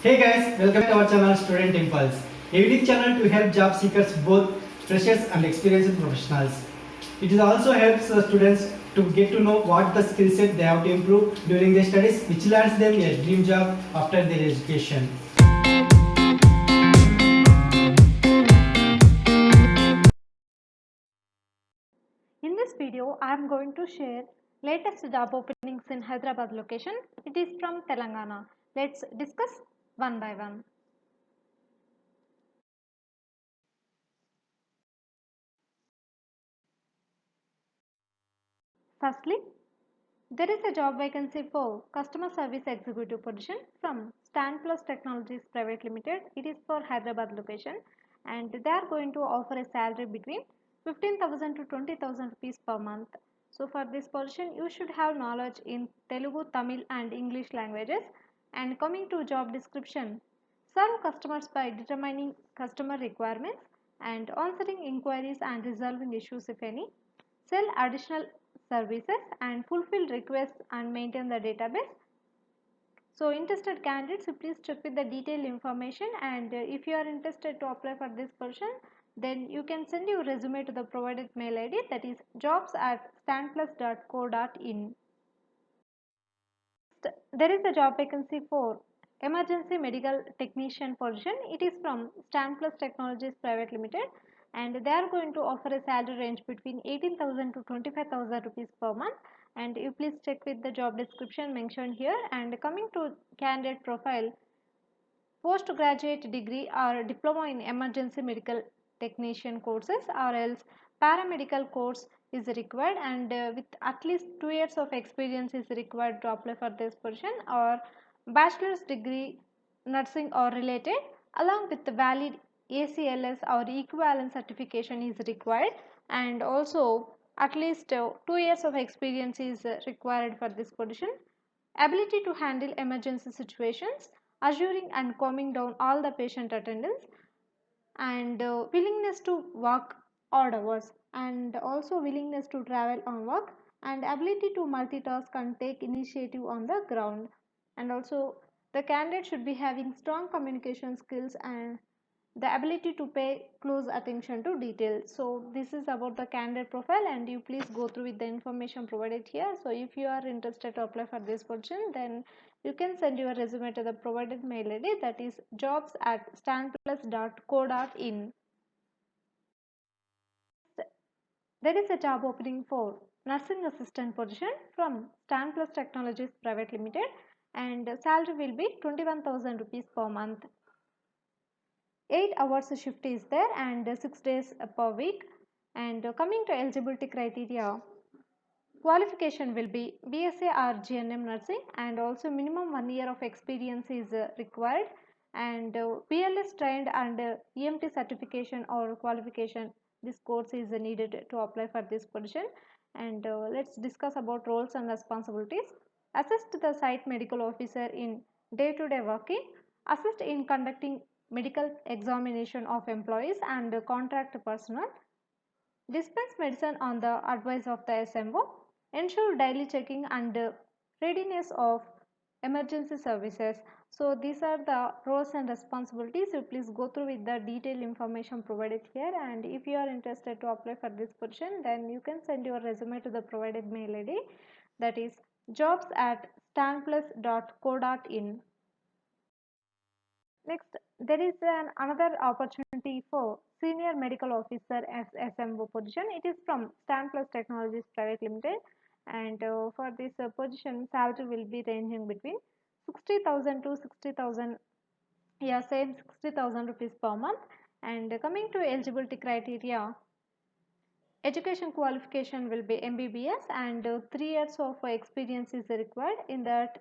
Hey guys, welcome to our channel Student Impulse, a unique channel to help job seekers, both freshers and experienced professionals. It also helps students to get to know what the skill set they have to improve during their studies, which lands them a dream job after their education. In this video, I am going to share latest job openings in Hyderabad location. It is from Telangana. Let's discuss one by one. Firstly, there is a job vacancy for customer service executive position from Stan Plus Technologies Private Limited. It is for Hyderabad location and they are going to offer a salary between 15,000 to 20,000 rupees per month. So for this position, you should have knowledge in Telugu, Tamil and English languages. And coming to job description, serve customers by determining customer requirements and answering inquiries and resolving issues if any, sell additional services and fulfill requests and maintain the database. So interested candidates, please check with the detailed information, and if you are interested to apply for this position, then you can send your resume to the provided mail ID, that is jobs@stanplus.co.in. There is a job vacancy for emergency medical technician position. It is from Stanplus Technologies Private Limited and they are going to offer a salary range between 18,000 to 25,000 rupees per month, and you please check with the job description mentioned here. And coming to candidate profile, postgraduate degree or diploma in emergency medical technician courses or else paramedical course is required, and with at least 2 years of experience is required to apply for this position, or bachelor's degree nursing or related along with the valid ACLS or equivalent certification is required, and also at least 2 years of experience is required for this position. Ability to handle emergency situations, assuring and calming down all the patient attendants, and willingness to work odd hours, and also willingness to travel on work, and ability to multitask and take initiative on the ground. And also the candidate should be having strong communication skills and the ability to pay close attention to details. So this is about the candidate profile, and you please go through with the information provided here. So if you are interested to apply for this position, then you can send your resume to the provided mail ID, that is jobs@stanplus.co.in. There is a job opening for nursing assistant position from Stanplus Technologies Private Limited and salary will be 21,000 rupees per month. 8 hours shift is there and 6 days per week. And coming to eligibility criteria, qualification will be BSA or GNM nursing, and also minimum 1 year of experience is required, and BLS trained and EMT certification or qualification, this course is needed to apply for this position. And let's discuss about roles and responsibilities. Assist the site medical officer in day-to-day working, assist in conducting medical examination of employees and contract personnel, dispense medicine on the advice of the SMO, ensure daily checking and readiness of emergency services. So these are the roles and responsibilities. You please go through with the detailed information provided here, and if you are interested to apply for this position, then you can send your resume to the provided mail ID, that is jobs@stanplus.co.in. Next, there is another opportunity for senior medical officer as SMO position. It is from Stanplus Technologies Private Limited, and for this position, salary will be ranging between 60,000 to 60,000. Yeah, same 60,000 rupees per month. And coming to eligibility criteria, education qualification will be MBBS, and 3 years of experience is required. In that,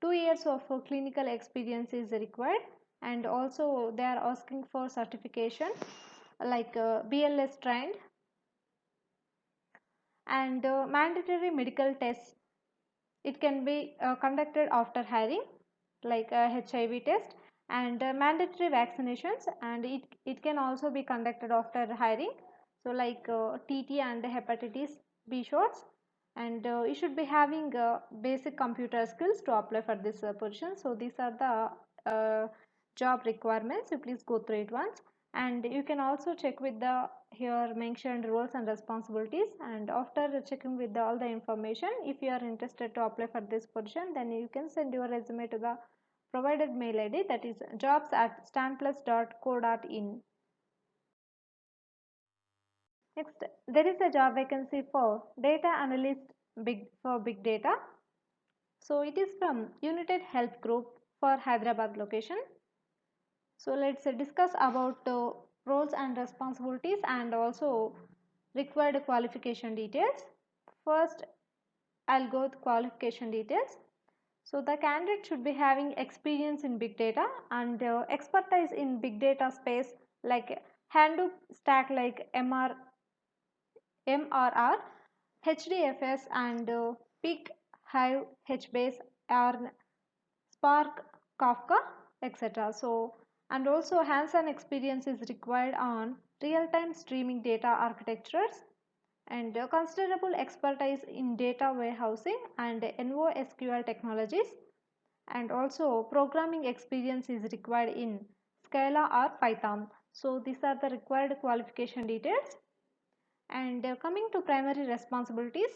2 years of clinical experience is required, and also they are asking for certification like BLS trained, and mandatory medical tests. It can be conducted after hiring, like a HIV test, and mandatory vaccinations, and it can also be conducted after hiring, so like TT and hepatitis B shots. And you should be having basic computer skills to apply for this position. So these are the job requirements. You please go through it once, and you can also check with the here mentioned roles and responsibilities, and after checking with all the information, if you are interested to apply for this position, then you can send your resume to the provided mail id, that is jobs@stanplus.co.in. Next, there is a job vacancy for data analyst for big data. So it is from United Health Group for Hyderabad location. So let's discuss about roles and responsibilities and also required qualification details. First, I'll go with qualification details. So the candidate should be having experience in big data and expertise in big data space like Hadoop stack like MRR, HDFS and Peak, Hive, HBase, or Spark, Kafka, etc. So, and also hands-on experience is required on real-time streaming data architectures and considerable expertise in data warehousing and NoSQL technologies, and also programming experience is required in Scala or Python. So, these are the required qualification details. And coming to primary responsibilities,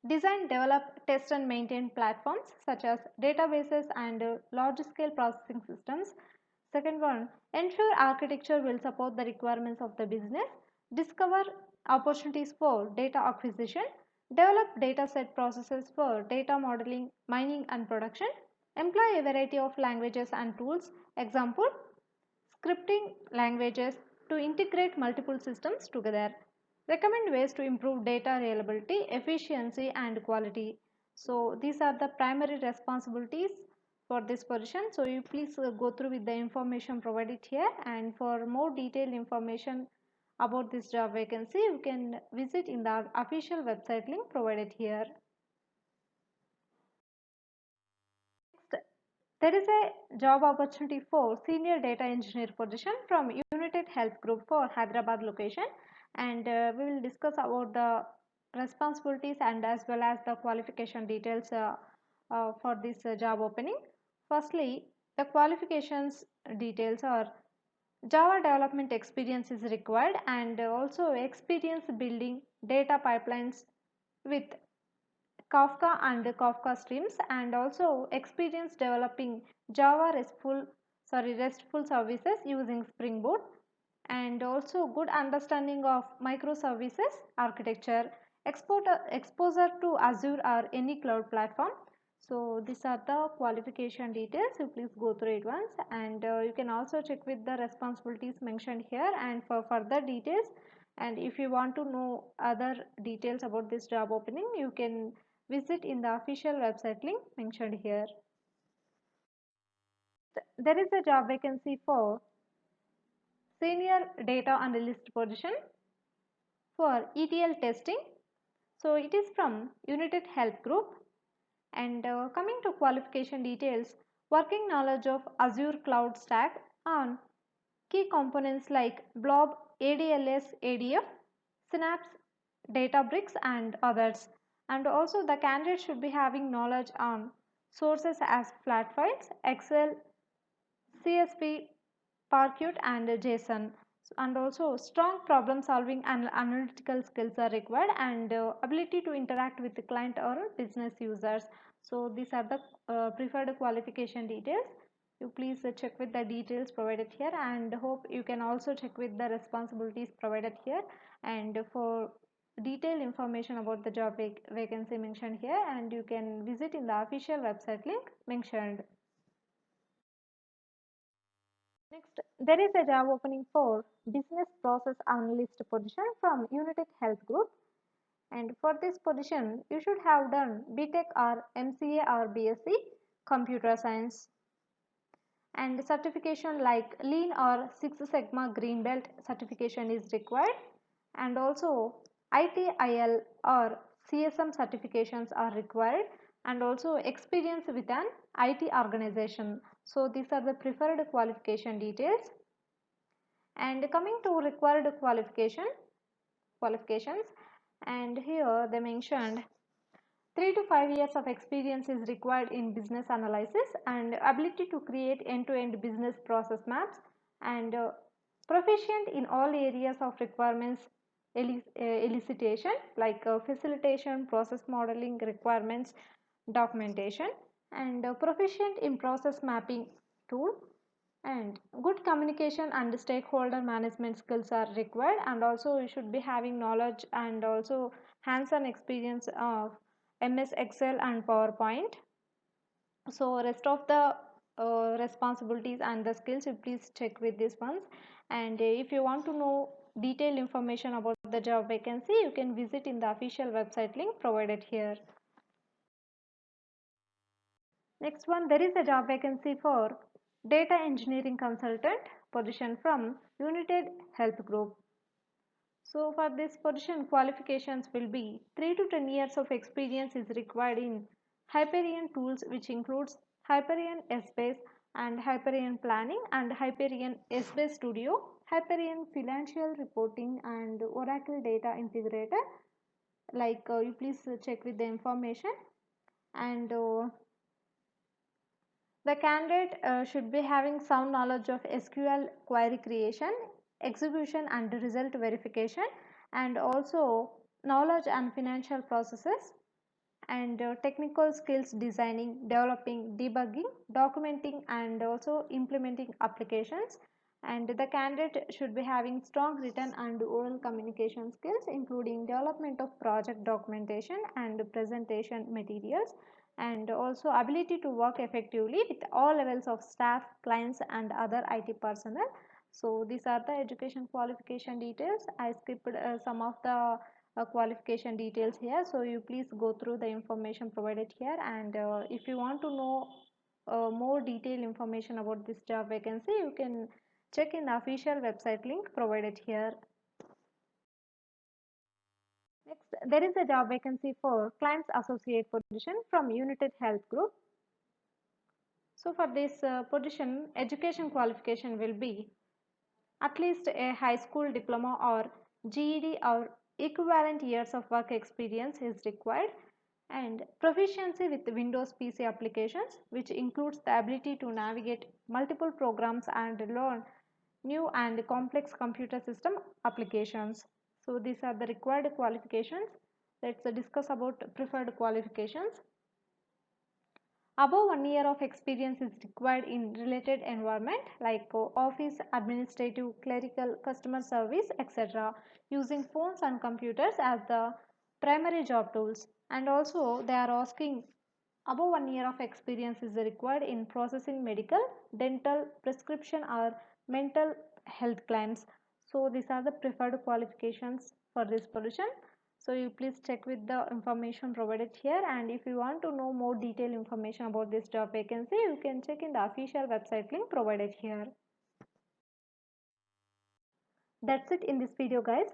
design, develop, test and maintain platforms such as databases and large scale processing systems. Second one, ensure architecture will support the requirements of the business. Discover opportunities for data acquisition. Develop dataset processes for data modeling, mining and production. Employ a variety of languages and tools. Example, scripting languages to integrate multiple systems together. Recommend ways to improve data reliability, efficiency and quality. So these are the primary responsibilities for this position. So you please go through with the information provided here, and for more detailed information about this job vacancy, you can visit in the official website link provided here. Next, there is a job opportunity for senior data engineer position from United Health Group for Hyderabad location, and we will discuss about the responsibilities and as well as the qualification details for this job opening. Firstly, the qualifications details are Java development experience is required and also experience building data pipelines with Kafka and Kafka streams, and also experience developing Java RESTful services using Spring Boot, and also good understanding of microservices architecture, exposure to Azure or any cloud platform. So these are the qualification details. You please go through it once, and you can also check with the responsibilities mentioned here and for further details. And if you want to know other details about this job opening, you can visit in the official website link mentioned here. There is a job vacancy for senior data analyst position for ETL testing. So it is from United Health Group, and coming to qualification details, working knowledge of Azure cloud stack on key components like Blob, ADLS, ADF, Synapse, Databricks and others. And also the candidate should be having knowledge on sources as flat files, Excel, CSV, Parquet and JSON. And also strong problem solving and analytical skills are required, and ability to interact with the client or business users. So these are the preferred qualification details. You please check with the details provided here, and hope you can also check with the responsibilities provided here, and for detailed information about the job vacancy mentioned here, and you can visit in the official website link mentioned. Next, there is a job opening for business process analyst position from United Health Group, and for this position you should have done BTech or MCA or BSc computer science, and certification like Lean or Six Sigma Green Belt certification is required, and also ITIL or CSM certifications are required, and also experience with an IT organization. So these are the preferred qualification details. And coming to required qualifications, and here they mentioned 3 to 5 years of experience is required in business analysis and ability to create end-to-end business process maps and proficient in all areas of requirements elicitation like facilitation, process modeling, requirements, documentation, and proficient in process mapping tool, and good communication and stakeholder management skills are required, and also you should be having knowledge and also hands-on experience of MS Excel and PowerPoint. So rest of the responsibilities and the skills you please check with these ones, and if you want to know detailed information about the job vacancy, you can visit in the official website link provided here. Next one, there is a job vacancy for data engineering consultant position from United Health Group. So for this position, qualifications will be 3 to 10 years of experience is required in Hyperion tools, which includes Hyperion Essbase and Hyperion Planning and Hyperion Essbase Studio, Hyperion Financial Reporting and Oracle Data Integrator. Like you please check with the information, and the candidate should be having sound knowledge of SQL query creation, execution and result verification, and also knowledge and financial processes, and technical skills designing, developing, debugging, documenting and also implementing applications. And the candidate should be having strong written and oral communication skills, including development of project documentation and presentation materials, and also ability to work effectively with all levels of staff, clients and other IT personnel. So these are the education qualification details. I skipped some of the qualification details here, so you please go through the information provided here, and if you want to know more detailed information about this job vacancy, you can check in the official website link provided here. Next, there is a job vacancy for claims associate position from United Health Group. So for this position, education qualification will be at least a high school diploma or GED or equivalent years of work experience is required, and proficiency with Windows PC applications, which includes the ability to navigate multiple programs and learn new and complex computer system applications. So these are the required qualifications. Let's discuss about preferred qualifications. Above 1 year of experience is required in related environment like office, administrative, clerical, customer service, etc. using phones and computers as the primary job tools. And also they are asking above 1 year of experience is required in processing medical, dental, prescription or mental health claims. So these are the preferred qualifications for this position. So you please check with the information provided here, and if you want to know more detailed information about this job vacancy, you can check in the official website link provided here. That's it in this video guys.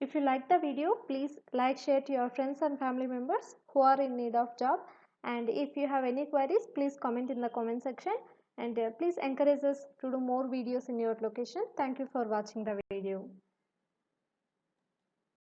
If you like the video, please like, share to your friends and family members who are in need of job, and if you have any queries, please comment in the comment section, and please encourage us to do more videos in your location. Thank you for watching the video.